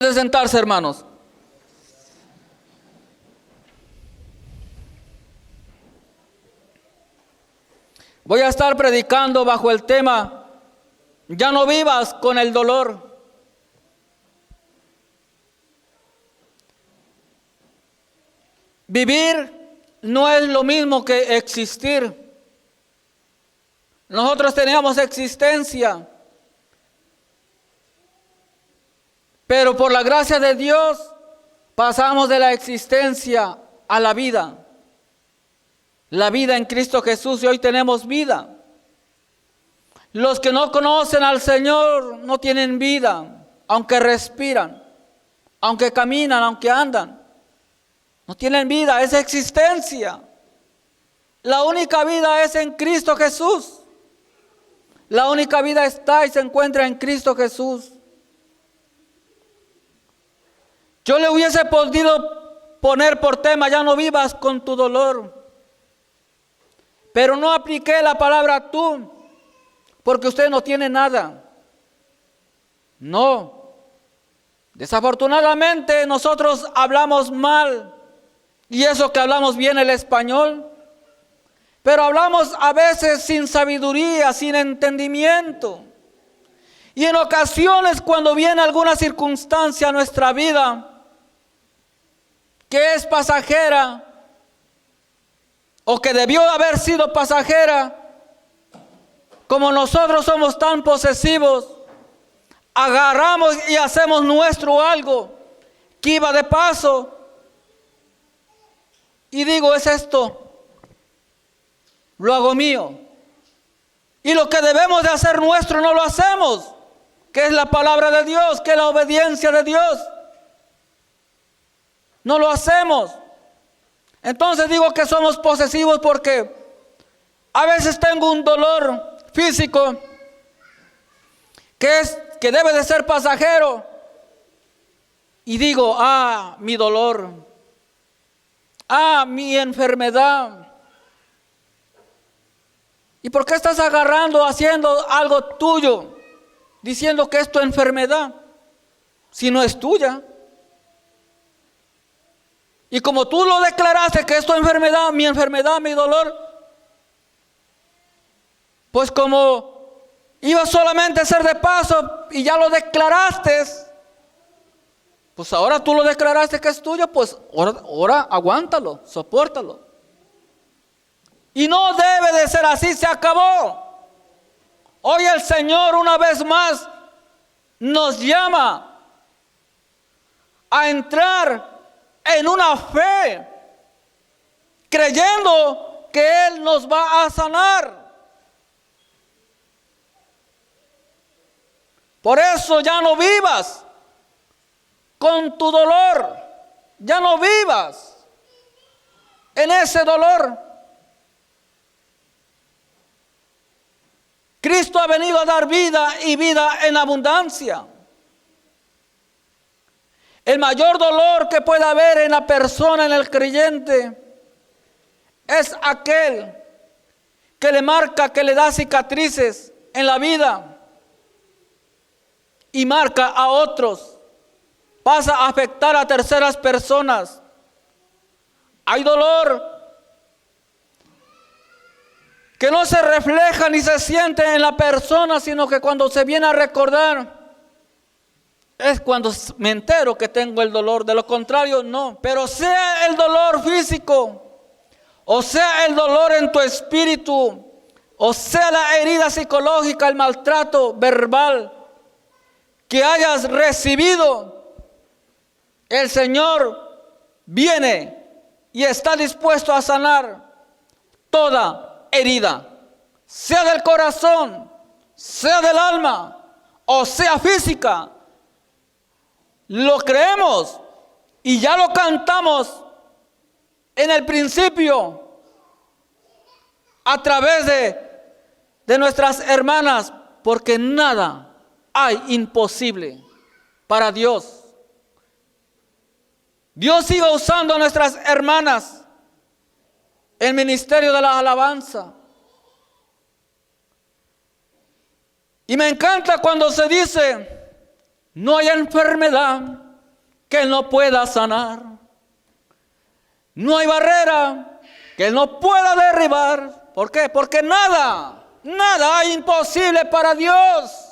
De sentarse, hermanos. Voy a estar predicando bajo el tema: ya no vivas con el dolor. Vivir no es lo mismo que existir. Nosotros teníamos existencia, pero por la gracia de Dios pasamos de la existencia a la vida. La vida en Cristo Jesús, y hoy tenemos vida. Los que no conocen al Señor no tienen vida, aunque respiran, aunque caminan, aunque andan. No tienen vida, es existencia. La única vida es en Cristo Jesús. La única vida está y se encuentra en Cristo Jesús. Yo le hubiese podido poner por tema: ya no vivas con tu dolor. Pero no apliqué la palabra tú, porque usted no tiene nada. No. Desafortunadamente nosotros hablamos mal, y eso que hablamos bien el español, pero hablamos a veces sin sabiduría, sin entendimiento. Y en ocasiones, cuando viene alguna circunstancia a nuestra vida que es pasajera, o que debió haber sido pasajera, como nosotros somos tan posesivos, agarramos y hacemos nuestro algo que iba de paso, y digo: es esto, lo hago mío. Y lo que debemos de hacer nuestro no lo hacemos, que es la palabra de Dios, que es la obediencia de Dios. No lo hacemos. Entonces digo que somos posesivos porque a veces tengo un dolor físico que debe de ser pasajero, y digo: mi dolor, mi enfermedad. ¿Y por qué estás agarrando, haciendo algo tuyo, diciendo que es tu enfermedad, si no es tuya? Y como tú lo declaraste que es tu enfermedad, mi dolor, pues como iba solamente a ser de paso y ya lo declaraste, pues ahora tú lo declaraste que es tuyo, pues ahora aguántalo, sopórtalo. Y no debe de ser así, se acabó. Hoy el Señor una vez más nos llama a entrar en una fe, creyendo que Él nos va a sanar. Por eso ya no vivas con tu dolor, ya no vivas en ese dolor. Cristo ha venido a dar vida, y vida en abundancia. El mayor dolor que puede haber en la persona, en el creyente, es aquel que le marca, que le da cicatrices en la vida y marca a otros, pasa a afectar a terceras personas. Hay dolor que no se refleja ni se siente en la persona, sino que cuando se viene a recordar es cuando me entero que tengo el dolor. De lo contrario, no. Pero sea el dolor físico, o sea el dolor en tu espíritu, o sea la herida psicológica, el maltrato verbal que hayas recibido, el Señor viene y está dispuesto a sanar toda herida, sea del corazón, sea del alma, o sea física. Lo creemos y ya lo cantamos en el principio a través de nuestras hermanas, porque nada hay imposible para Dios. Dios sigue usando a nuestras hermanas en el ministerio de la alabanza. Y me encanta cuando se dice: no hay enfermedad que Él no pueda sanar. No hay barrera que Él no pueda derribar. ¿Por qué? Porque nada hay imposible para Dios.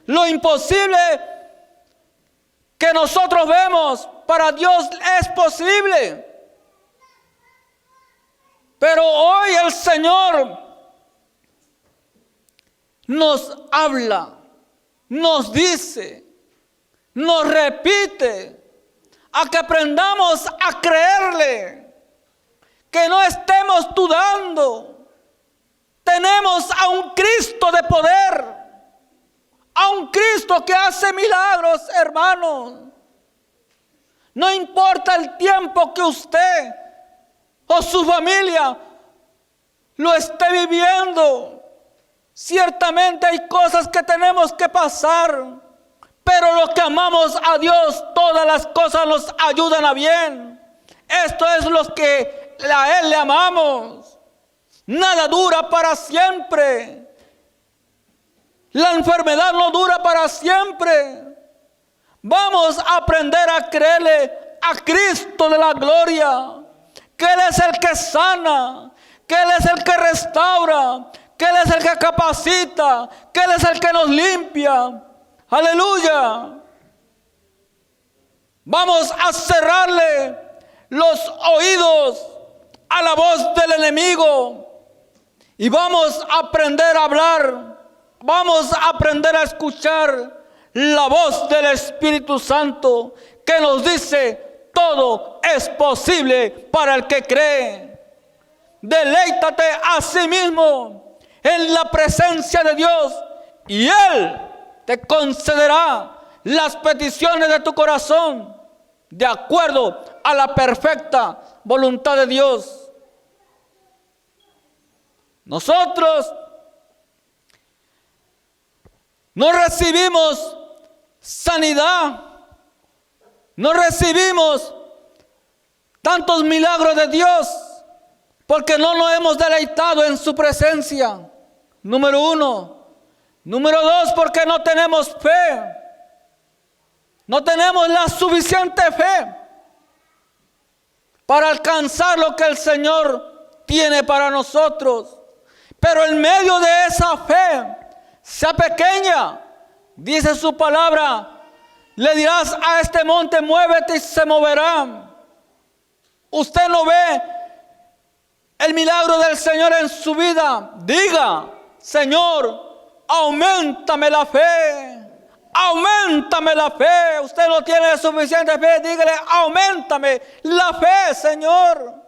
Lo imposible que nosotros vemos, para Dios es posible. Pero hoy el Señor nos habla, nos dice, nos repite, a que aprendamos a creerle, que no estemos dudando. Tenemos a un Cristo de poder, a un Cristo que hace milagros, hermanos. No importa el tiempo que usted o su familia lo esté viviendo. Ciertamente hay cosas que tenemos que pasar, pero los que amamos a Dios, todas las cosas nos ayudan a bien. Esto es lo que a Él le amamos. Nada dura para siempre. La enfermedad no dura para siempre. Vamos a aprender a creerle a Cristo de la gloria, que Él es el que sana, que Él es el que restaura, que Él es el que capacita, que Él es el que nos limpia. Aleluya. Vamos a cerrarle los oídos a la voz del enemigo y vamos a aprender a hablar. Vamos a aprender a escuchar la voz del Espíritu Santo que nos dice: todo es posible para el que cree. Deleítate a sí mismo en la presencia de Dios y Él te concederá las peticiones de tu corazón de acuerdo a la perfecta voluntad de Dios. Nosotros no recibimos sanidad, no recibimos tantos milagros de Dios porque no nos hemos deleitado en su presencia. Número uno. Número dos, porque no tenemos fe. No tenemos la suficiente fe para alcanzar lo que el Señor tiene para nosotros. Pero en medio de esa fe, sea pequeña, dice su palabra, le dirás a este monte: muévete, y se moverá. Usted no ve el milagro del Señor en su vida. Diga: Señor, auméntame la fe. Auméntame la fe. Usted no tiene suficiente fe. Dígale: auméntame la fe, Señor.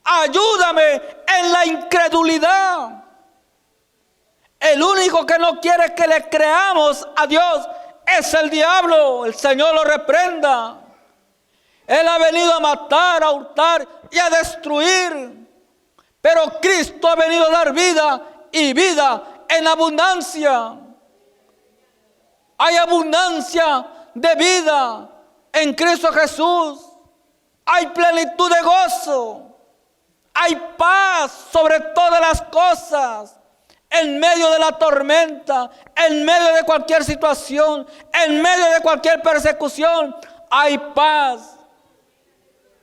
Ayúdame en la incredulidad. El único que no quiere que le creamos a Dios es el diablo. El Señor lo reprenda. Él ha venido a matar, a hurtar y a destruir. Pero Cristo ha venido a dar vida y vida en abundancia. Hay abundancia de vida en Cristo Jesús. Hay plenitud de gozo. Hay paz sobre todas las cosas. En medio de la tormenta, en medio de cualquier situación, en medio de cualquier persecución, hay paz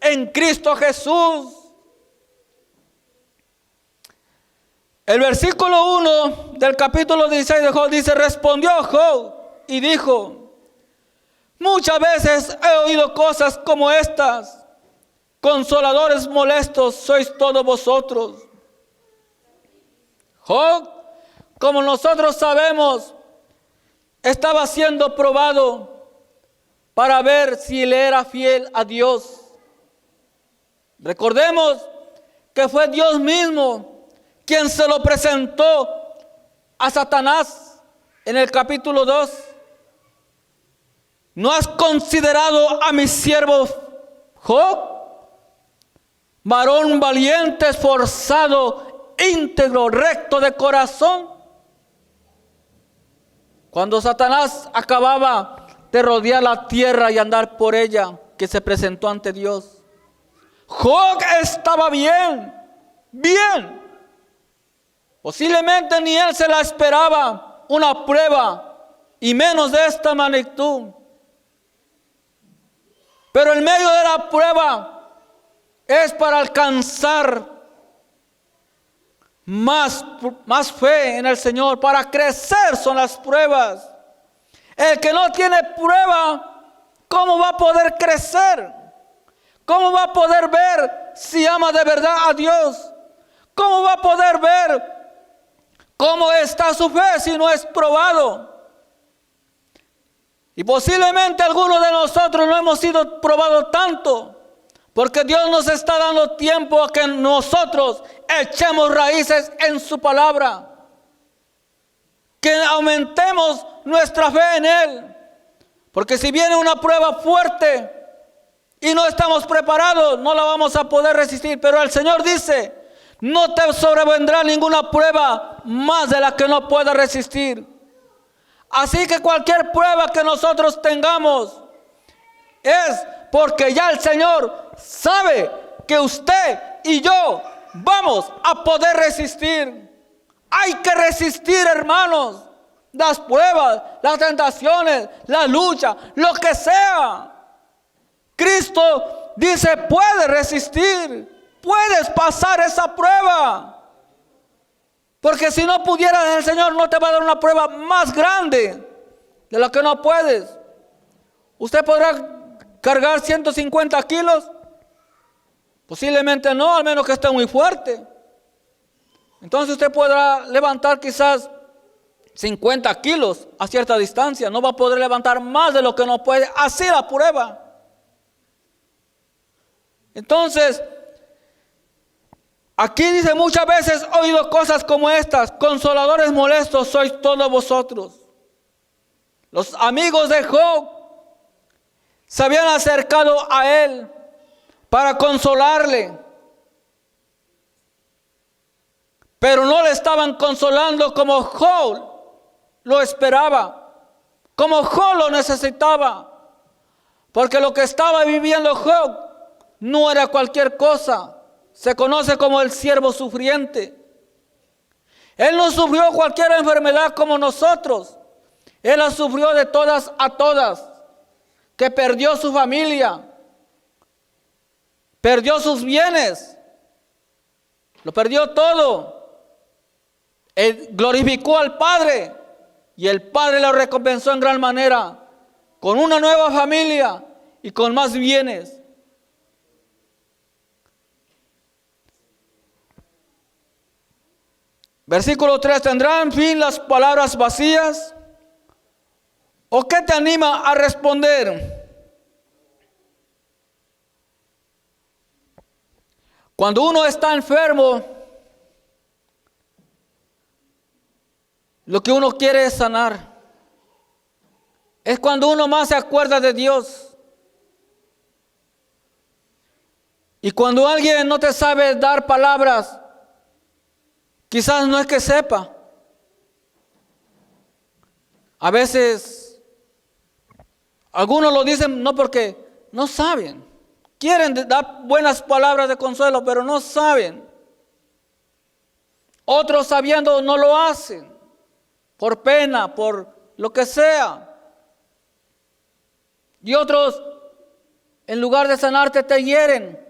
en Cristo Jesús. El versículo 1 del capítulo 16 de Job dice: respondió Job y dijo: muchas veces he oído cosas como estas. Consoladores molestos sois todos vosotros. Job, como nosotros sabemos, estaba siendo probado para ver si le era fiel a Dios. Recordemos que fue Dios mismo quien se lo presentó a Satanás en el capítulo 2. ¿No has considerado a mi siervo Job? Varón valiente, esforzado, íntegro, recto de corazón. Cuando Satanás acababa de rodear la tierra y andar por ella, que se presentó ante Dios, Job estaba bien. Posiblemente ni él se la esperaba, una prueba y menos de esta magnitud. Pero el medio de la prueba es para alcanzar más fe en el Señor. Para crecer son las pruebas. El que no tiene prueba, ¿cómo va a poder crecer? ¿Cómo va a poder ver si ama de verdad a Dios? ¿Cómo va a poder ver cómo está su fe si no es probado? Y posiblemente algunos de nosotros no hemos sido probados tanto, porque Dios nos está dando tiempo a que nosotros echemos raíces en su palabra, que aumentemos nuestra fe en Él. Porque si viene una prueba fuerte y no estamos preparados, no la vamos a poder resistir. Pero el Señor dice: no te sobrevendrá ninguna prueba más de la que no puedas resistir. Así que cualquier prueba que nosotros tengamos es porque ya el Señor sabe que usted y yo vamos a poder resistir. Hay que resistir, hermanos, las pruebas, las tentaciones, la lucha, lo que sea. Cristo dice: puedes resistir, puedes pasar esa prueba. Porque si no pudieras, el Señor no te va a dar una prueba más grande de la que no puedes. ¿Usted podrá cargar 150 kilos? Posiblemente no, al menos que esté muy fuerte. Entonces usted podrá levantar quizás 50 kilos a cierta distancia. No va a poder levantar más de lo que no puede. Así la prueba. Entonces, aquí dice: muchas veces he oído cosas como estas: consoladores molestos sois todos vosotros. Los amigos de Job se habían acercado a él para consolarle, pero no le estaban consolando como Job lo esperaba, como Job lo necesitaba, porque lo que estaba viviendo Job no era cualquier cosa. Se conoce como el siervo sufriente. Él no sufrió cualquier enfermedad como nosotros. Él la sufrió de todas a todas. Que perdió su familia, perdió sus bienes, lo perdió todo. Él glorificó al Padre y el Padre lo recompensó en gran manera, con una nueva familia y con más bienes. Versículo 3: ¿tendrán fin las palabras vacías? ¿O qué te anima a responder? Cuando uno está enfermo, lo que uno quiere es sanar. Es cuando uno más se acuerda de Dios. Y cuando alguien no te sabe dar palabras, quizás no es que sepa. A veces algunos lo dicen no porque no saben. Quieren dar buenas palabras de consuelo, pero no saben. Otros sabiendo no lo hacen, por pena, por lo que sea. Y otros, en lugar de sanarte, te hieren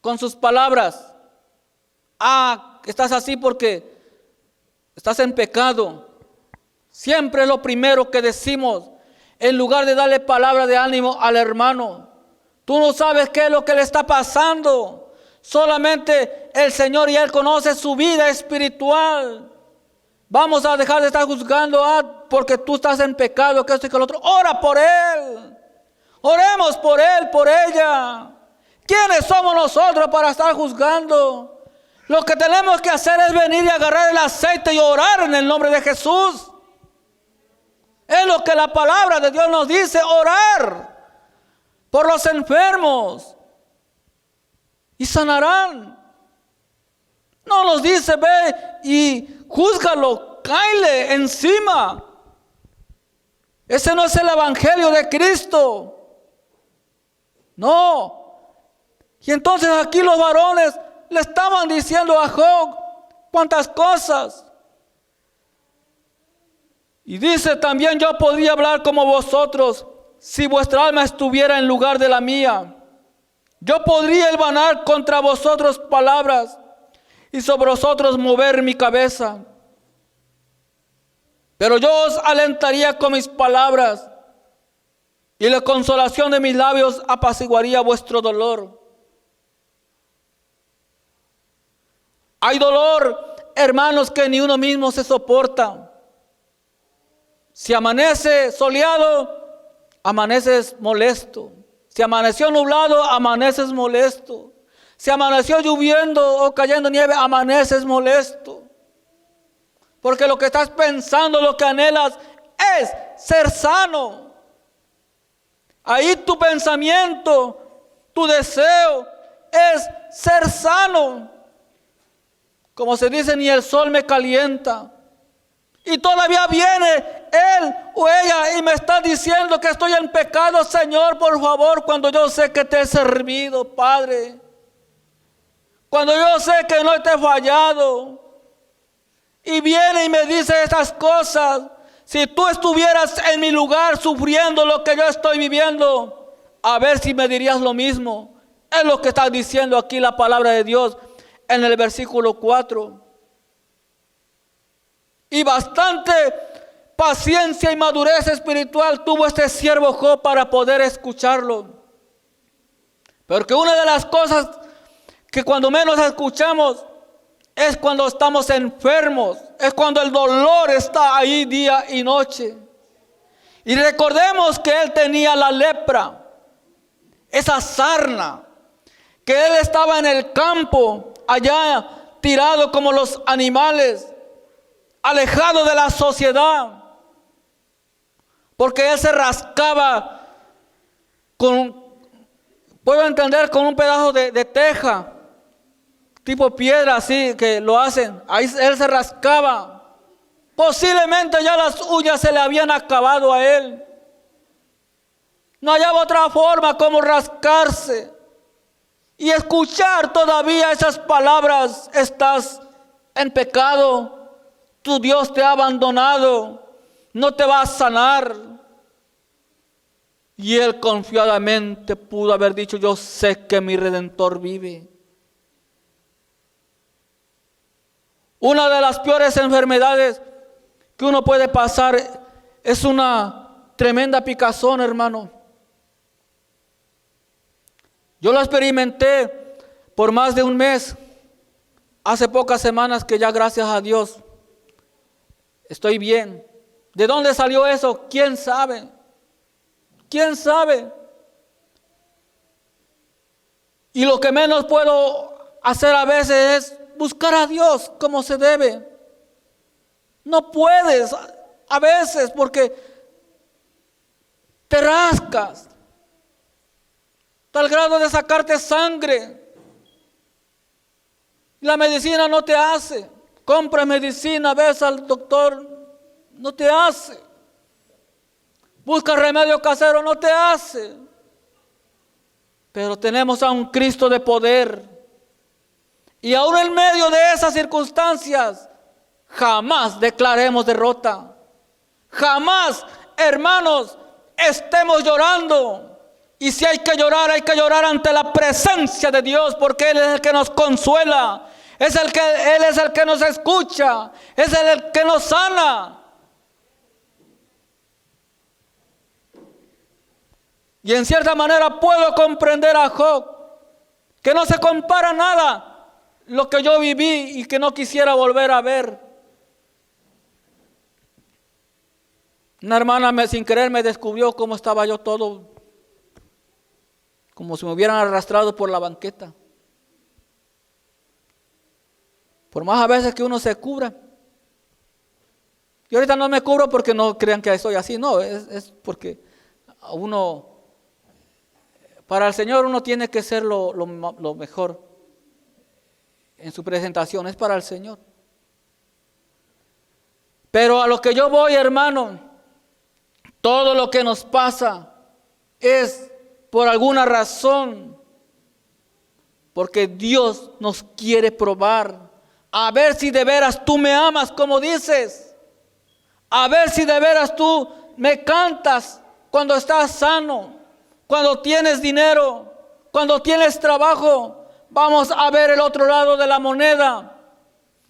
con sus palabras. Estás así porque estás en pecado. Siempre es lo primero que decimos, en lugar de darle palabra de ánimo al hermano. Tú no sabes qué es lo que le está pasando. Solamente el Señor y Él conoce su vida espiritual. Vamos a dejar de estar juzgando porque tú estás en pecado, que esto y que lo otro. Ora por Él. Oremos por Él, por ella. ¿Quiénes somos nosotros para estar juzgando? Lo que tenemos que hacer es venir y agarrar el aceite y orar en el nombre de Jesús. Es lo que la palabra de Dios nos dice: orar por los enfermos y sanarán. No nos dice: ve y júzgalo, cáele encima. Ese no es el evangelio de Cristo. No. Y entonces aquí los varones le estaban diciendo a Job cuántas cosas. Y dice también: yo podría hablar como vosotros si vuestra alma estuviera en lugar de la mía. Yo podría hilvanar contra vosotros palabras y sobre vosotros mover mi cabeza. Pero yo os alentaría con mis palabras, y la consolación de mis labios apaciguaría vuestro dolor. Hay dolor, hermanos, que ni uno mismo se soporta. Si amanece soleado, amaneces molesto. Si amaneció nublado, amaneces molesto. Si amaneció lloviendo o cayendo nieve, amaneces molesto. Porque lo que estás pensando, lo que anhelas, es ser sano. Ahí tu pensamiento, tu deseo es ser sano. Como se dice, ni el sol me calienta. Y todavía viene él o ella y me está diciendo que estoy en pecado. Señor, por favor, cuando yo sé que te he servido, Padre. Cuando yo sé que no te he fallado. Y viene y me dice estas cosas. Si tú estuvieras en mi lugar sufriendo lo que yo estoy viviendo, a ver si me dirías lo mismo. Es lo que está diciendo aquí la palabra de Dios en el versículo 4. Y bastante paciencia y madurez espiritual tuvo este siervo Job para poder escucharlo. Porque una de las cosas que cuando menos escuchamos es cuando estamos enfermos, es cuando el dolor está ahí día y noche. Y recordemos que él tenía la lepra, esa sarna, que él estaba en el campo, allá tirado como los animales, alejado de la sociedad, porque él se rascaba puedo entender, con un pedazo de teja, tipo piedra así que lo hacen. Ahí él se rascaba. Posiblemente ya las uñas se le habían acabado a él. No hallaba otra forma como rascarse y escuchar todavía esas palabras: estás en pecado, tu Dios te ha abandonado, no te va a sanar. Y él confiadamente pudo haber dicho: yo sé que mi Redentor vive. Una de las peores enfermedades que uno puede pasar es una tremenda picazón, hermano. Yo lo experimenté por más de un mes. Hace pocas semanas que ya, gracias a Dios, estoy bien. ¿De dónde salió eso? ¿Quién sabe? ¿Quién sabe? Y lo que menos puedo hacer a veces es buscar a Dios como se debe. No puedes a veces porque te rascas, tal grado de sacarte sangre. La medicina no te hace. Compra medicina, ves al doctor, no te hace. Busca remedio casero, no te hace. Pero tenemos a un Cristo de poder. Y aún en medio de esas circunstancias, jamás declaremos derrota. Jamás, hermanos, estemos llorando. Y si hay que llorar ante la presencia de Dios, porque Él es el que nos consuela. Él es el que nos escucha. Es el que nos sana. Y en cierta manera puedo comprender a Job, que no se compara nada lo que yo viví y que no quisiera volver a ver. Una hermana sin querer me descubrió cómo estaba yo todo, como si me hubieran arrastrado por la banqueta. Por más a veces que uno se cubra. Yo ahorita no me cubro porque no crean que soy así, no, es porque uno, para el Señor uno tiene que ser lo mejor en su presentación, es para el Señor. Pero a lo que yo voy, hermano, todo lo que nos pasa es por alguna razón, porque Dios nos quiere probar, a ver si de veras tú me amas como dices, A ver si de veras tú me cantas cuando estás sano, cuando tienes dinero, cuando tienes trabajo. Vamos a ver el otro lado de la moneda.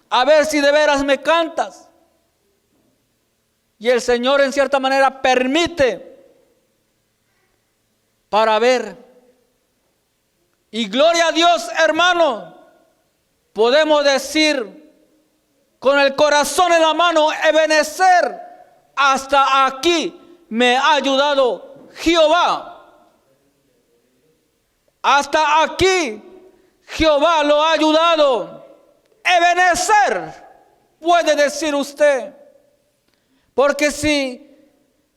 A ver si de veras me cantas. Y el Señor en cierta manera permite para ver. Y gloria a Dios, hermano. Podemos decir con el corazón en la mano, Ebenezer, hasta aquí me ha ayudado Jehová. Hasta aquí Jehová lo ha ayudado. Ebenezer, puede decir usted. Porque si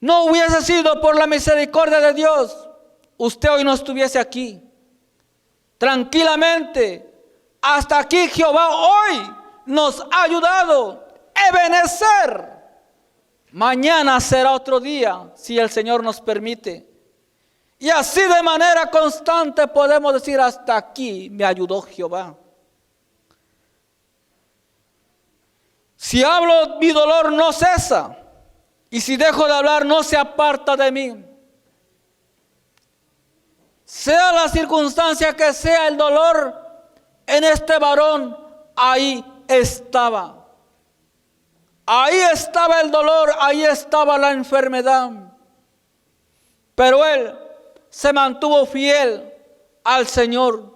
no hubiese sido por la misericordia de Dios, usted hoy no estuviese aquí. Tranquilamente, hasta aquí Jehová hoy nos ha ayudado. Ebenezer. Mañana será otro día, si el Señor nos permite. Y así de manera constante podemos decir, hasta aquí me ayudó Jehová. Si hablo, mi dolor no cesa. Y si dejo de hablar, no se aparta de mí. Sea la circunstancia que sea el dolor, en este varón, ahí estaba. Ahí estaba el dolor, ahí estaba la enfermedad. Pero él se mantuvo fiel al Señor.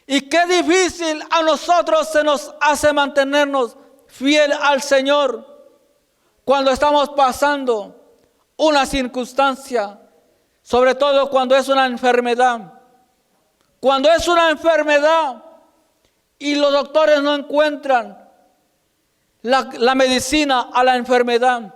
Y qué difícil a nosotros se nos hace mantenernos fiel al Señor cuando estamos pasando una circunstancia, sobre todo cuando es una enfermedad. Cuando es una enfermedad y los doctores no encuentran la medicina a la enfermedad.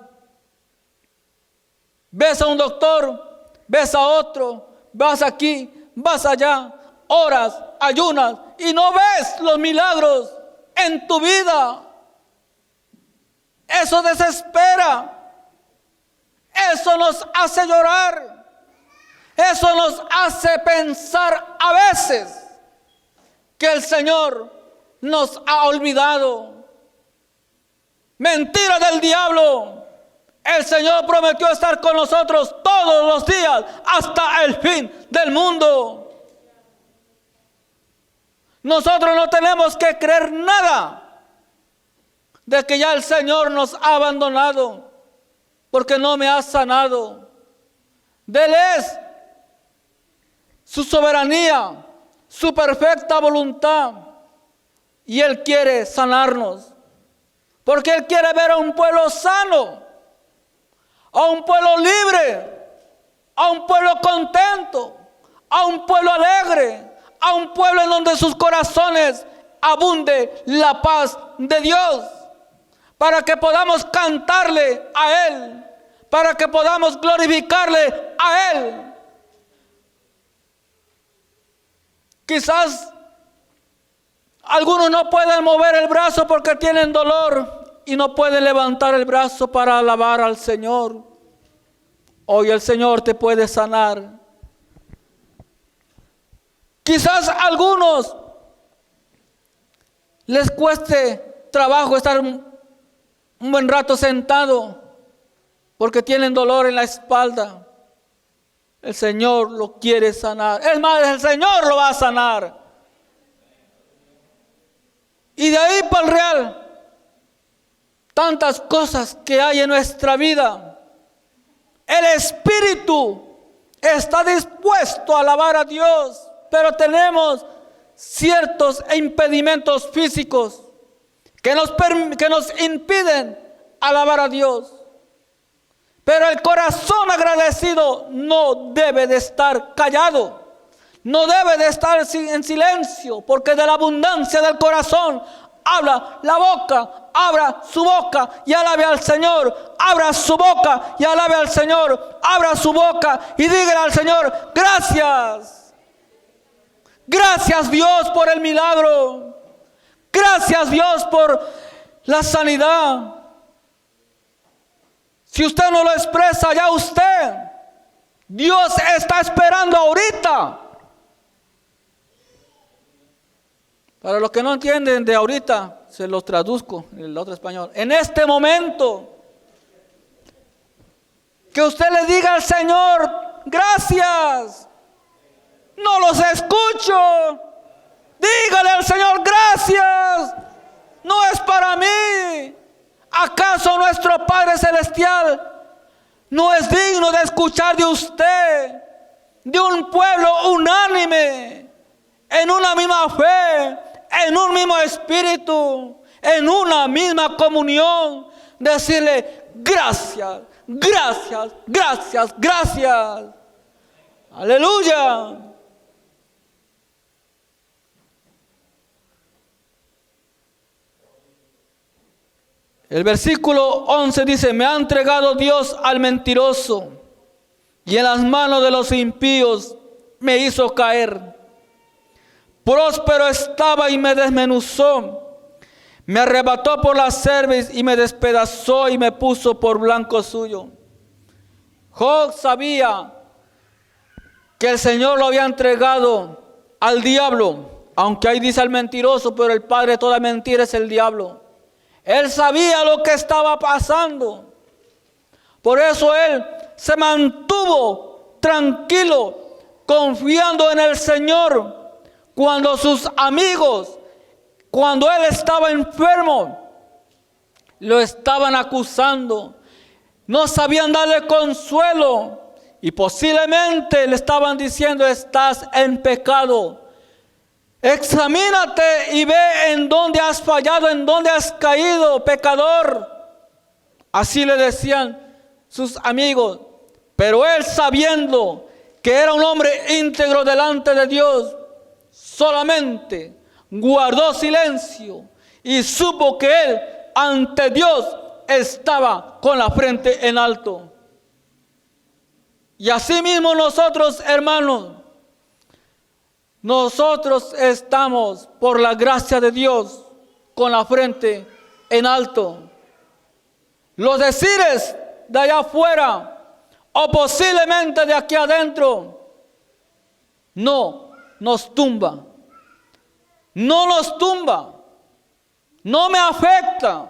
Ves a un doctor, ves a otro, vas aquí, vas allá, oras, ayunas y no ves los milagros en tu vida. Eso desespera. Eso nos hace llorar. Eso nos hace pensar a veces que el Señor nos ha olvidado. Mentira del diablo. El Señor prometió estar con nosotros todos los días hasta el fin del mundo. Nosotros no tenemos que creer nada de que ya el Señor nos ha abandonado porque no me ha sanado. De Él es su soberanía, su perfecta voluntad, y Él quiere sanarnos. Porque Él quiere ver a un pueblo sano, a un pueblo libre, a un pueblo contento, a un pueblo alegre, a un pueblo en donde sus corazones abunde la paz de Dios, para que podamos cantarle a Él, para que podamos glorificarle a Él. Quizás algunos no pueden mover el brazo porque tienen dolor y no pueden levantar el brazo para alabar al Señor. Hoy el Señor te puede sanar. Quizás a algunos les cueste trabajo estar un buen rato sentado porque tienen dolor en la espalda. El Señor lo quiere sanar. Es más, el Señor lo va a sanar. Y de ahí para el real, tantas cosas que hay en nuestra vida. El espíritu está dispuesto a alabar a Dios, pero tenemos ciertos impedimentos físicos que nos impiden alabar a Dios. Pero el corazón agradecido no debe de estar callado. No debe de estar en silencio, porque de la abundancia del corazón habla la boca. Abra su boca y alabe al Señor. Abra su boca y alabe al Señor. Abra su boca y dígale al Señor, gracias. Gracias Dios por el milagro. Gracias Dios por la sanidad. Si usted no lo expresa, ya usted, Dios está esperando ahorita. Para los que no entienden de ahorita, se los traduzco en el otro español. En este momento, Que usted le diga al Señor, gracias. No los escucho. Dígale al Señor, gracias. No es para mí. ¿Acaso nuestro Padre Celestial no es digno de escuchar de usted, de un pueblo unánime, en una misma fe, en un mismo espíritu, en una misma comunión? Decirle, gracias, gracias, gracias, gracias. Aleluya. El versículo 11 dice, me ha entregado Dios al mentiroso y en las manos de los impíos me hizo caer. Próspero estaba y me desmenuzó. Me arrebató por la cerviz y me despedazó y me puso por blanco suyo. Job sabía que el Señor lo había entregado al diablo, aunque ahí dice al mentiroso, pero el padre de toda mentira es el diablo. Él sabía lo que estaba pasando. Por eso él se mantuvo tranquilo, confiando en el Señor. Cuando sus amigos, cuando él estaba enfermo, lo estaban acusando, no sabían darle consuelo y posiblemente le estaban diciendo, estás en pecado. Examínate y ve en dónde has fallado, en dónde has caído, pecador. Así le decían sus amigos. Pero él, sabiendo que era un hombre íntegro delante de Dios, solamente guardó silencio y supo que él ante Dios estaba con la frente en alto. Y así mismo nosotros, hermanos, nosotros estamos por la gracia de Dios con la frente en alto. Los decires de allá afuera o posiblemente de aquí adentro no nos tumba. No nos tumba. No me afecta.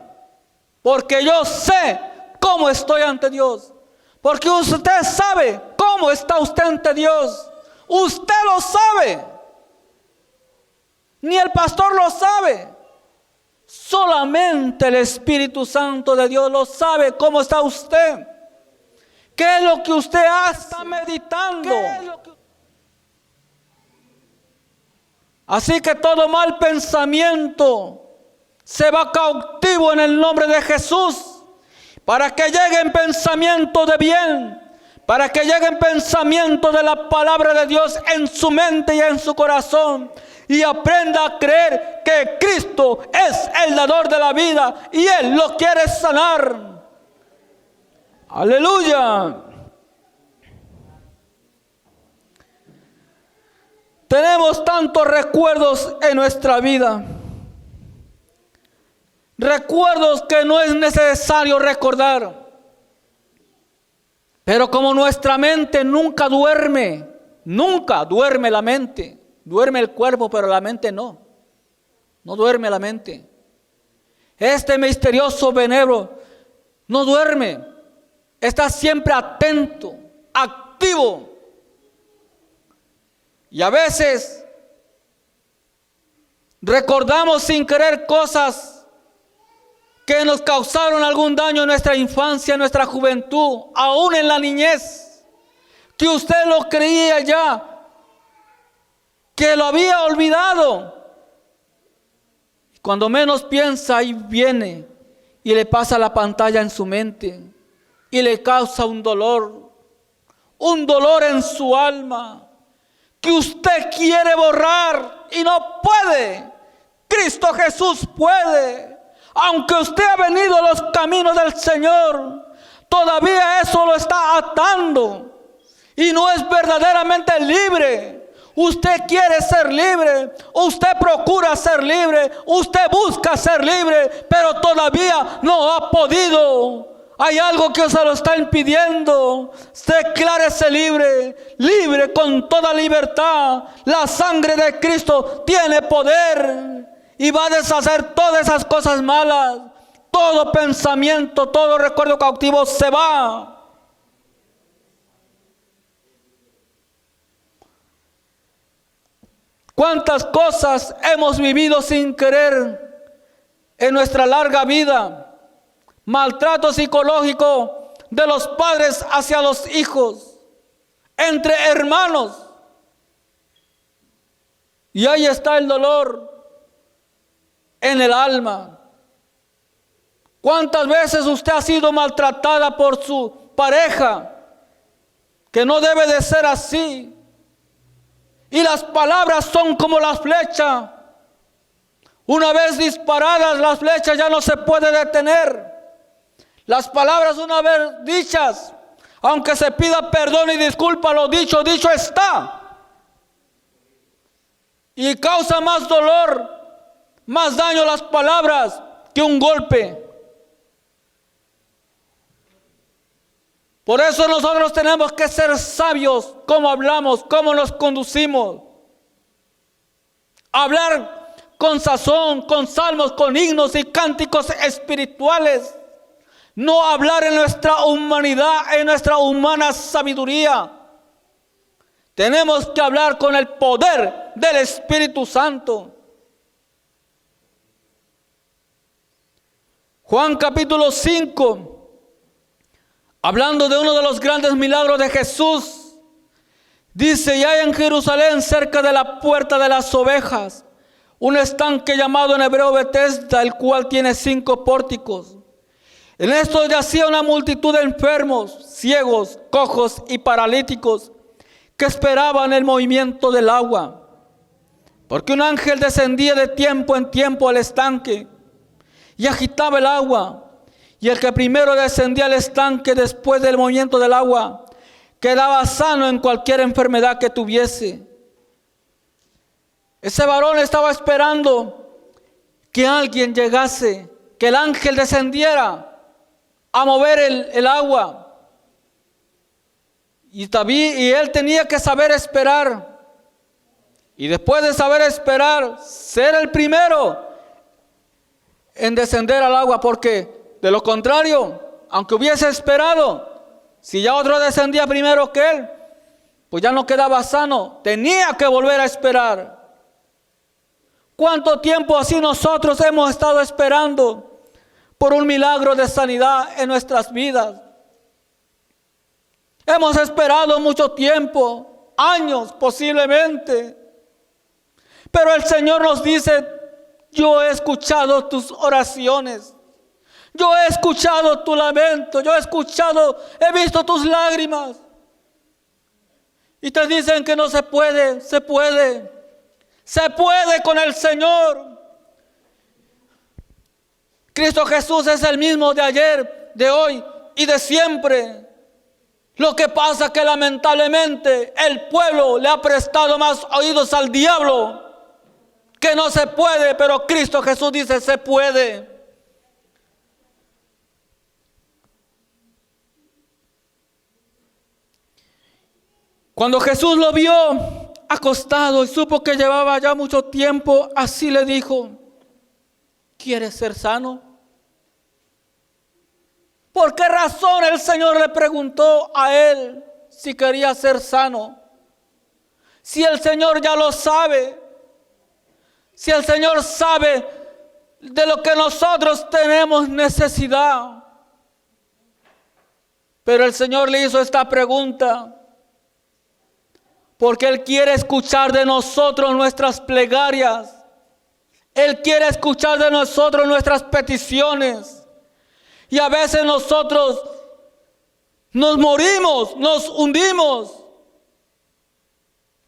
Porque yo sé cómo estoy ante Dios. Porque usted sabe cómo está usted ante Dios. Usted lo sabe. Ni el pastor lo sabe. Solamente el Espíritu Santo de Dios lo sabe cómo está usted. ¿Qué es lo que usted está meditando? Así que todo mal pensamiento se va cautivo en el nombre de Jesús. Para que lleguen pensamientos de bien. Para que lleguen pensamientos de la palabra de Dios en su mente y en su corazón. Y aprenda a creer que Cristo es el dador de la vida y Él lo quiere sanar. Aleluya. Tenemos tantos recuerdos en nuestra vida. Recuerdos que no es necesario recordar. Pero como nuestra mente nunca duerme la mente. Duerme el cuerpo, pero la mente no. No duerme la mente. Este misterioso veneno no duerme. Está siempre atento, activo. Y a veces recordamos sin querer cosas que nos causaron algún daño en nuestra infancia, en nuestra juventud, aún en la niñez, que usted lo creía ya, que lo había olvidado. Cuando menos piensa, ahí viene y le pasa la pantalla en su mente y le causa un dolor en su alma que usted quiere borrar y no puede. Cristo Jesús puede. Aunque usted ha venido a los caminos del Señor, todavía eso lo está atando y no es verdaderamente libre. Usted quiere ser libre, usted procura ser libre, usted busca ser libre, pero todavía no ha podido. Hay algo que se lo está impidiendo. Declárese libre, libre con toda libertad. La sangre de Cristo tiene poder y va a deshacer todas esas cosas malas. Todo pensamiento, todo recuerdo cautivo se va. ¿Cuántas cosas hemos vivido sin querer en nuestra larga vida? Maltrato psicológico de los padres hacia los hijos, entre hermanos. Y ahí está el dolor en el alma. ¿Cuántas veces usted ha sido maltratada por su pareja? Que no debe de ser así. Y las palabras son como las flechas. Una vez disparadas, las flechas ya no se puede detener. Las palabras una vez dichas, aunque se pida perdón y disculpa, lo dicho, dicho está. Y causa más dolor, más daño las palabras que un golpe. Por eso nosotros tenemos que ser sabios cómo hablamos, cómo nos conducimos. Hablar con sazón, con salmos, con himnos y cánticos espirituales. No hablar en nuestra humanidad, en nuestra humana sabiduría. Tenemos que hablar con el poder del Espíritu Santo. Juan capítulo 5. Hablando de uno de los grandes milagros de Jesús, dice: y hay en Jerusalén, cerca de la puerta de las ovejas, un estanque llamado en hebreo Betesda, el cual tiene 5 pórticos. En esto yacía una multitud de enfermos, ciegos, cojos y paralíticos, que esperaban el movimiento del agua. Porque un ángel descendía de tiempo en tiempo al estanque y agitaba el agua. Y el que primero descendía al estanque después del movimiento del agua, quedaba sano en cualquier enfermedad que tuviese. Ese varón estaba esperando que alguien llegase, que el ángel descendiera a mover el agua. Y él tenía que saber esperar. Y después de saber esperar, ser el primero en descender al agua, porque de lo contrario, aunque hubiese esperado, si ya otro descendía primero que él, pues ya no quedaba sano, tenía que volver a esperar. ¿Cuánto tiempo así nosotros hemos estado esperando por un milagro de sanidad en nuestras vidas? Hemos esperado mucho tiempo, años posiblemente, pero el Señor nos dice: yo he escuchado tus oraciones. Yo he escuchado tu lamento, he visto tus lágrimas. Y te dicen que no se puede, se puede. Se puede con el Señor. Cristo Jesús es el mismo de ayer, de hoy y de siempre. Lo que pasa es que lamentablemente el pueblo le ha prestado más oídos al diablo, que no se puede, pero Cristo Jesús dice: se puede. Cuando Jesús lo vio acostado y supo que llevaba ya mucho tiempo, así le dijo: ¿quieres ser sano? ¿Por qué razón el Señor le preguntó a él si quería ser sano? Si el Señor ya lo sabe, si el Señor sabe de lo que nosotros tenemos necesidad. Pero el Señor le hizo esta pregunta porque Él quiere escuchar de nosotros nuestras plegarias. Él quiere escuchar de nosotros nuestras peticiones. Y a veces nosotros nos morimos, nos hundimos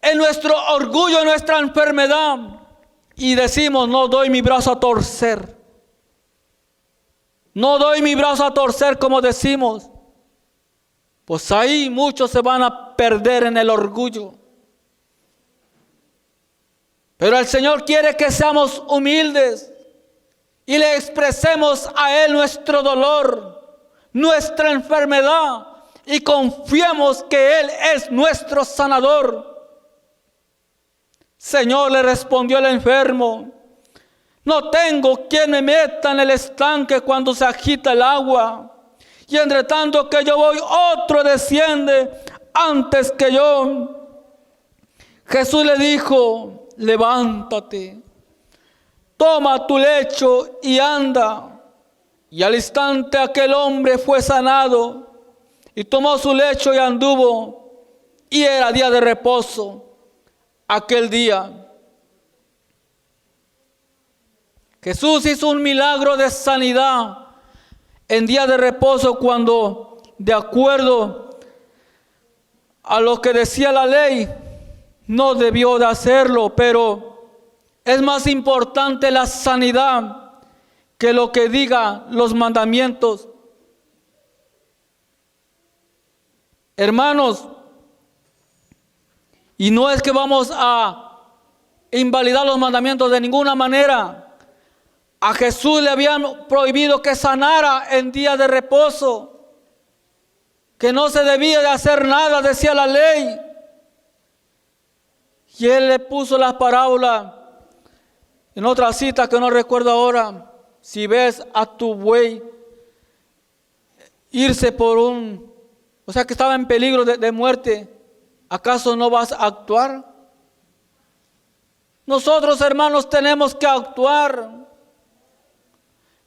en nuestro orgullo, en nuestra enfermedad. Y decimos: no doy mi brazo a torcer. No doy mi brazo a torcer, como decimos. Pues ahí muchos se van a perder en el orgullo. Pero el Señor quiere que seamos humildes y le expresemos a Él nuestro dolor, nuestra enfermedad, y confiemos que Él es nuestro sanador. Señor, le respondió el enfermo: no tengo quien me meta en el estanque cuando se agita el agua. Y entre tanto que yo voy, otro desciende antes que yo. Jesús le dijo: levántate, toma tu lecho y anda. Y al instante aquel hombre fue sanado y tomó su lecho y anduvo, y era día de reposo aquel día. Jesús hizo un milagro de sanidad en día de reposo cuando, de acuerdo a lo que decía la ley, no debió de hacerlo, pero es más importante la sanidad que lo que digan los mandamientos. Hermanos, y no es que vamos a invalidar los mandamientos de ninguna manera. A Jesús le habían prohibido que sanara en día de reposo, que no se debía de hacer nada, decía la ley. Y él le puso las parábolas en otra cita que no recuerdo ahora. Si ves a tu buey irse o sea que estaba en peligro de muerte, ¿acaso no vas a actuar? Nosotros, hermanos, tenemos que actuar.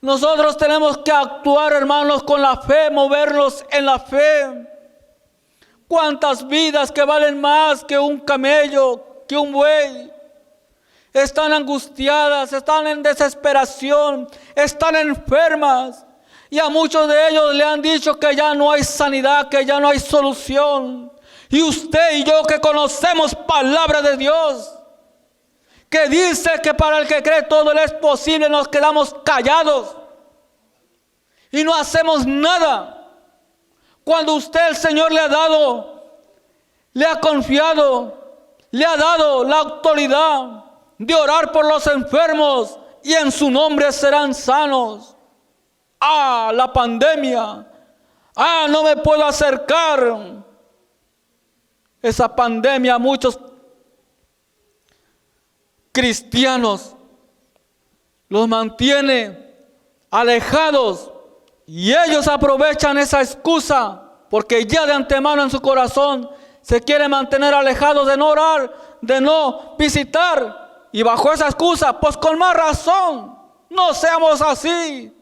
Nosotros tenemos que actuar, hermanos, con la fe, movernos en la fe. ¿Cuántas vidas que valen más que un camello, que un buey, están angustiadas, están en desesperación, están enfermas? Y a muchos de ellos le han dicho que ya no hay sanidad, que ya no hay solución. Y usted y yo que conocemos palabra de Dios, que dice que para el que cree todo le es posible, nos quedamos callados y no hacemos nada. Cuando usted, el Señor, le ha dado, le ha confiado, le ha dado la autoridad de orar por los enfermos y en su nombre serán sanos. La pandemia, no me puedo acercar. Esa pandemia, muchos cristianos los mantiene alejados y ellos aprovechan esa excusa porque ya de antemano en su corazón se quieren mantener alejados de no orar, de no visitar, y bajo esa excusa, pues con más razón, no seamos así.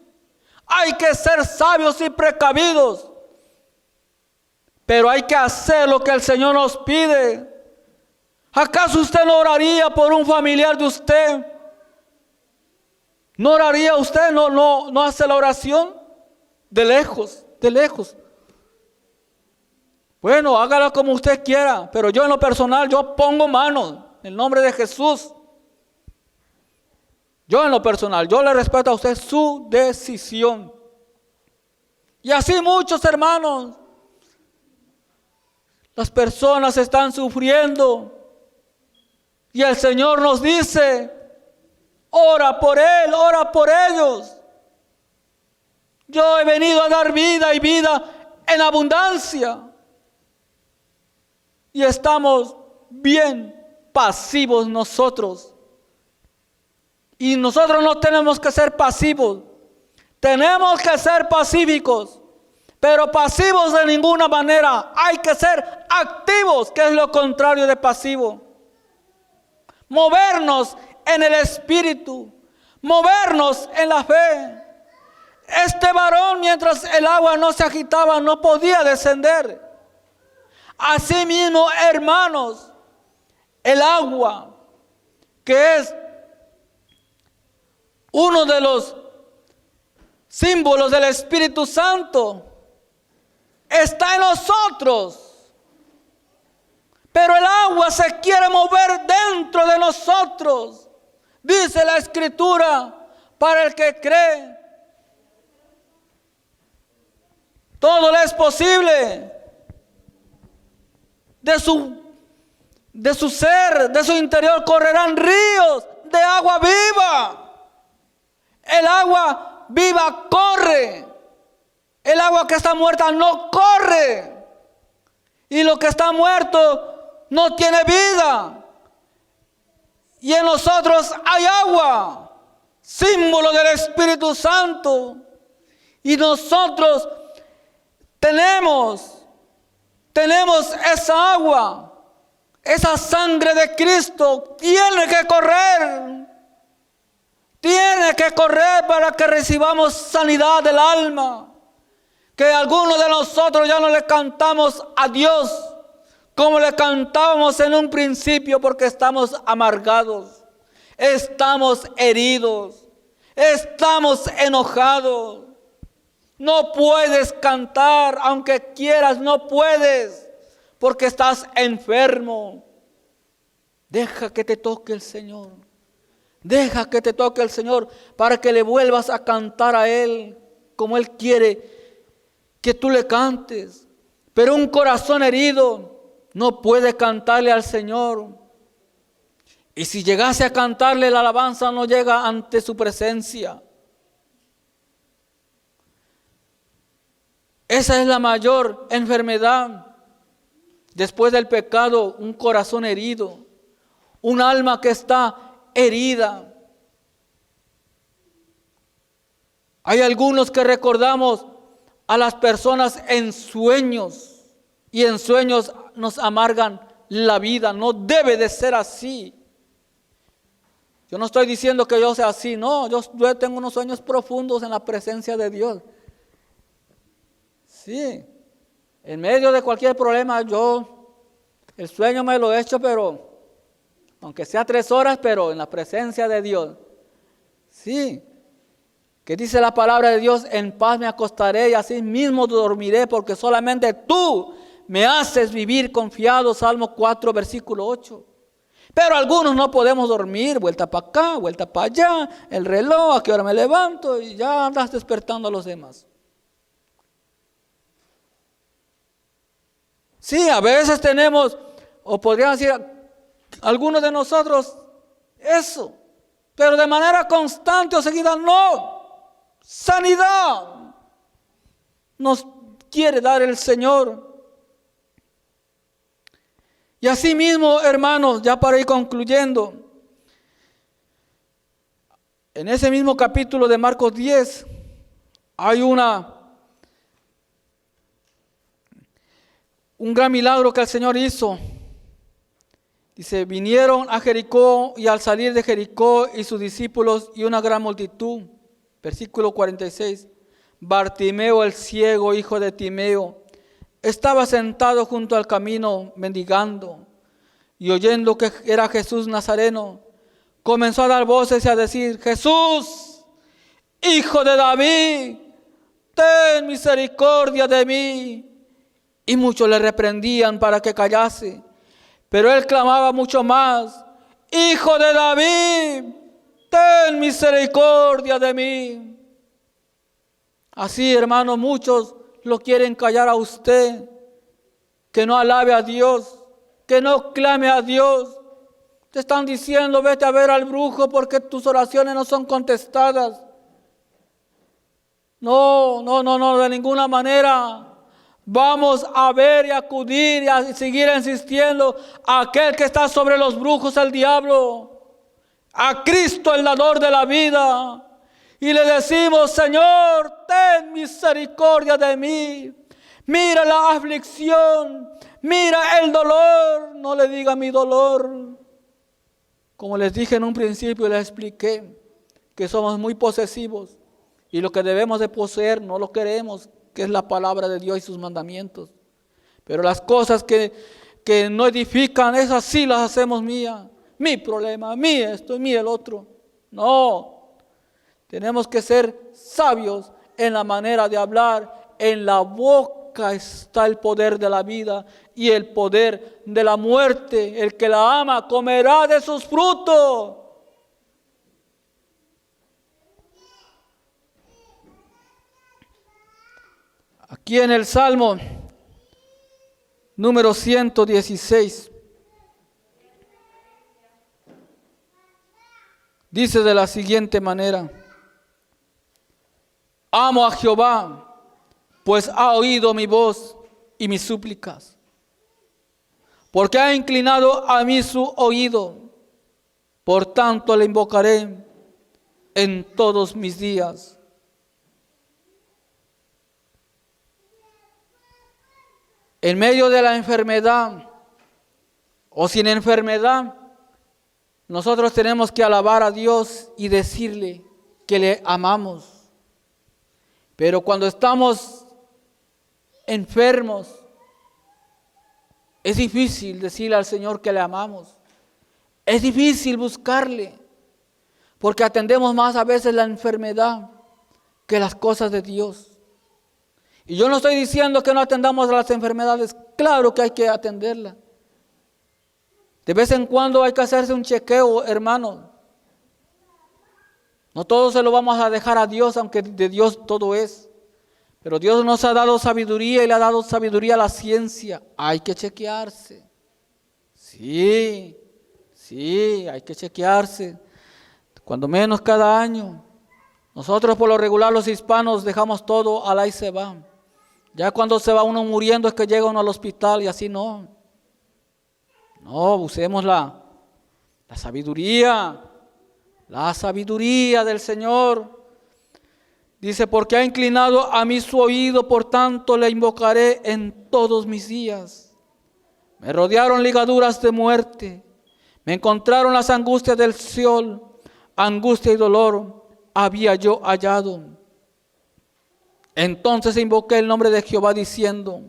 Hay que ser sabios y precavidos, pero hay que hacer lo que el Señor nos pide. ¿Acaso usted no oraría por un familiar de usted? ¿No oraría usted? ¿No hace la oración? De lejos, de lejos. Bueno, hágala como usted quiera, pero yo en lo personal, yo pongo manos en el nombre de Jesús. Yo en lo personal, yo le respeto a usted su decisión. Y así muchos hermanos, las personas están sufriendo. Y el Señor nos dice, ora por él, ora por ellos. Yo he venido a dar vida y vida en abundancia. Y estamos bien pasivos nosotros. Y nosotros no tenemos que ser pasivos. Tenemos que ser pacíficos. Pero pasivos de ninguna manera. Hay que ser activos, que es lo contrario de pasivo. Movernos en el Espíritu, movernos en la fe. Este varón, mientras el agua no se agitaba, no podía descender. Asimismo, hermanos, el agua, que es uno de los símbolos del Espíritu Santo, está en nosotros. Pero el agua se quiere mover dentro de nosotros. Dice la Escritura, para el que cree, todo le es posible. De su ser, de su interior correrán ríos de agua viva. El agua viva corre. El agua que está muerta no corre. Y lo que está muerto no tiene vida. Y en nosotros hay agua, símbolo del Espíritu Santo. Y nosotros tenemos esa agua. esa sangre de Cristo tiene que correr. Tiene que correr para que recibamos sanidad del alma. Que algunos de nosotros ya no le cantamos a Dios como le cantábamos en un principio, porque estamos amargados, estamos heridos, estamos enojados. No puedes cantar, aunque quieras, no puedes, porque estás enfermo. Deja que te toque el Señor. Deja que te toque el Señor para que le vuelvas a cantar a Él como Él quiere que tú le cantes. Pero un corazón herido no puede cantarle al Señor. Y si llegase a cantarle, la alabanza no llega ante su presencia. Esa es la mayor enfermedad. Después del pecado, un corazón herido, un alma que está herida. Hay algunos que recordamos a las personas en sueños, y en sueños nos amargan la vida. No debe de ser así. Yo no estoy diciendo que yo sea así, no, yo tengo unos sueños profundos en la presencia de Dios. Sí, en medio de cualquier problema, el sueño me lo he hecho, pero aunque sea 3 horas, pero en la presencia de Dios. Sí, que dice la palabra de Dios: en paz me acostaré y así mismo dormiré, porque solamente tú me haces vivir confiado. Salmo 4, versículo 8. Pero algunos no podemos dormir, vuelta para acá, vuelta para allá, el reloj, a qué hora me levanto, y ya andas despertando a los demás. Sí, a veces tenemos, o podrían decir algunos de nosotros, eso, pero de manera constante o seguida no. Sanidad nos quiere dar el Señor. Y así mismo, hermanos, ya para ir concluyendo, en ese mismo capítulo de Marcos 10 hay un gran milagro que el Señor hizo. Dice: vinieron a Jericó, y al salir de Jericó y sus discípulos y una gran multitud. Versículo 46. Bartimeo el ciego, hijo de Timeo, estaba sentado junto al camino mendigando, y oyendo que era Jesús Nazareno, comenzó a dar voces y a decir: Jesús, hijo de David, ten misericordia de mí. Y muchos le reprendían para que callase, pero él clamaba mucho más: Hijo de David, ten misericordia de mí. Así, hermano, muchos lo quieren callar a usted, que no alabe a Dios, que no clame a Dios. Te están diciendo: vete a ver al brujo porque tus oraciones no son contestadas. No, de ninguna manera. Vamos a ver y acudir y a seguir insistiendo a aquel que está sobre los brujos, el diablo, a Cristo, el dador de la vida. Y le decimos: Señor, ten misericordia de mí. Mira la aflicción, mira el dolor. No le diga mi dolor. Como les dije en un principio, les expliqué que somos muy posesivos. Y lo que debemos de poseer no lo queremos, que es la palabra de Dios y sus mandamientos. Pero las cosas que no edifican, esas sí las hacemos mías. Mi problema, mi esto, mi el otro. No. Tenemos que ser sabios en la manera de hablar. En la boca está el poder de la vida y el poder de la muerte. El que la ama comerá de sus frutos. Aquí en el Salmo número 116 dice de la siguiente manera: amo a Jehová, pues ha oído mi voz y mis súplicas, porque ha inclinado a mí su oído. Por tanto le invocaré en todos mis días. En medio de la enfermedad o sin enfermedad, nosotros tenemos que alabar a Dios y decirle que le amamos. Pero cuando estamos enfermos, es difícil decirle al Señor que le amamos. Es difícil buscarle, porque atendemos más a veces la enfermedad que las cosas de Dios. Y yo no estoy diciendo que no atendamos a las enfermedades, claro que hay que atenderlas. De vez en cuando hay que hacerse un chequeo, hermano. No todo se lo vamos a dejar a Dios, aunque de Dios todo es. Pero Dios nos ha dado sabiduría y le ha dado sabiduría a la ciencia. Hay que chequearse. Sí, hay que chequearse. Cuando menos cada año. Nosotros por lo regular los hispanos dejamos todo al ahí se va. Ya cuando se va uno muriendo es que llega uno al hospital y así no. No, usemos la sabiduría del Señor. Dice, porque ha inclinado a mí su oído, por tanto le invocaré en todos mis días. Me rodearon ligaduras de muerte, me encontraron las angustias del Seol, angustia y dolor había yo hallado. Entonces invoqué el nombre de Jehová diciendo,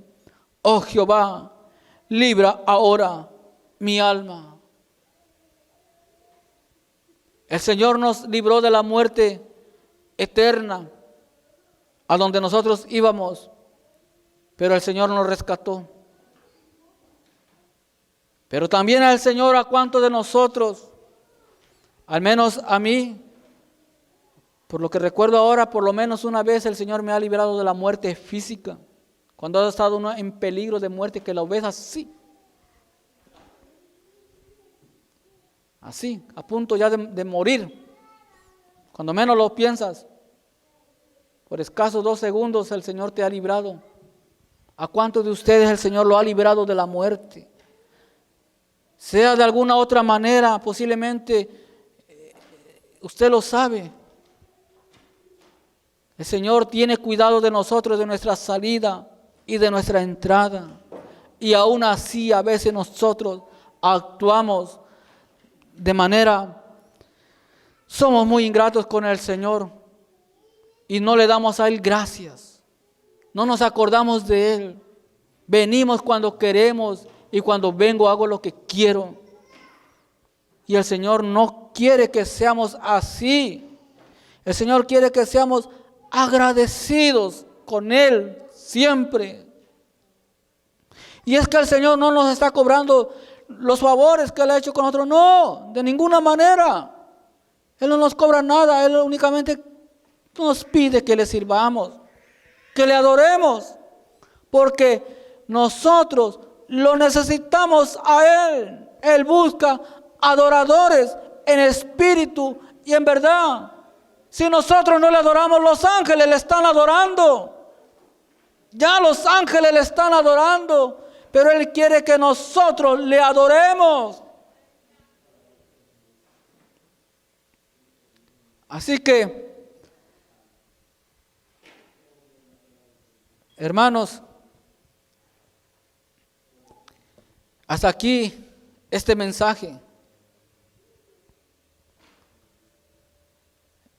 oh Jehová, libra ahora mi alma. El Señor nos libró de la muerte eterna, a donde nosotros íbamos, pero el Señor nos rescató. Pero también al Señor, a cuántos de nosotros, al menos a mí, por lo que recuerdo ahora, por lo menos una vez el Señor me ha librado de la muerte física, cuando ha estado uno en peligro de muerte, que lo ves así, a punto ya de morir, cuando menos lo piensas. Por escasos 2 segundos el Señor te ha librado. ¿A cuántos de ustedes el Señor lo ha librado de la muerte? Sea de alguna otra manera, posiblemente usted lo sabe. El Señor tiene cuidado de nosotros, de nuestra salida y de nuestra entrada. Y aún así a veces nosotros actuamos de manera, somos muy ingratos con el Señor. Y no le damos a Él gracias. No nos acordamos de Él. Venimos cuando queremos y cuando vengo hago lo que quiero. Y el Señor no quiere que seamos así. El Señor quiere que seamos agradecidos con Él siempre. Y es que el Señor no nos está cobrando los favores que Él ha hecho con nosotros. No, de ninguna manera. Él no nos cobra nada. Él únicamente nos pide que le sirvamos, que le adoremos, porque nosotros lo necesitamos a Él. Él busca adoradores en espíritu y en verdad. Si nosotros no le adoramos, los ángeles le están adorando. Ya los ángeles le están adorando, pero Él quiere que nosotros le adoremos. Así que, hermanos, hasta aquí este mensaje.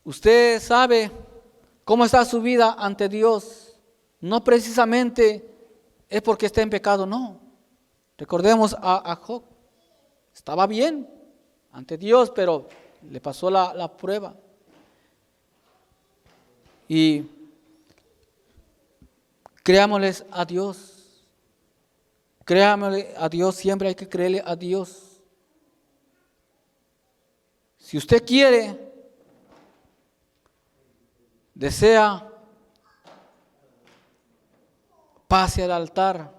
Usted sabe cómo está su vida ante Dios. No precisamente es porque está en pecado, no. Recordemos a Job. Estaba bien ante Dios, pero le pasó la prueba. Y creámosles a Dios. Créamele a Dios, siempre hay que creerle a Dios. Si usted quiere, desea, pase al altar.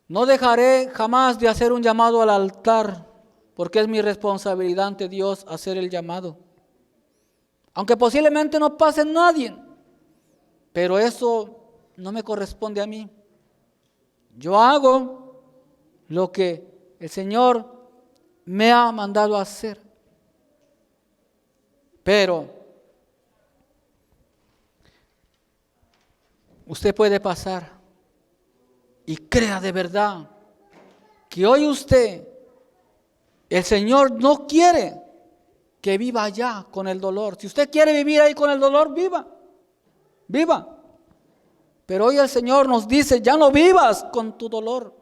No dejaré jamás de hacer un llamado al altar, porque es mi responsabilidad ante Dios hacer el llamado. Aunque posiblemente no pase nadie, pero eso no me corresponde a mí. Yo hago lo que el Señor me ha mandado a hacer. Pero usted puede pasar y crea de verdad que hoy usted, el Señor no quiere que viva allá con el dolor. Si usted quiere vivir ahí con el dolor, viva. Viva. Pero hoy el Señor nos dice, ya no vivas con tu dolor.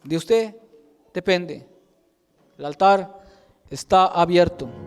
De usted depende. El altar está abierto.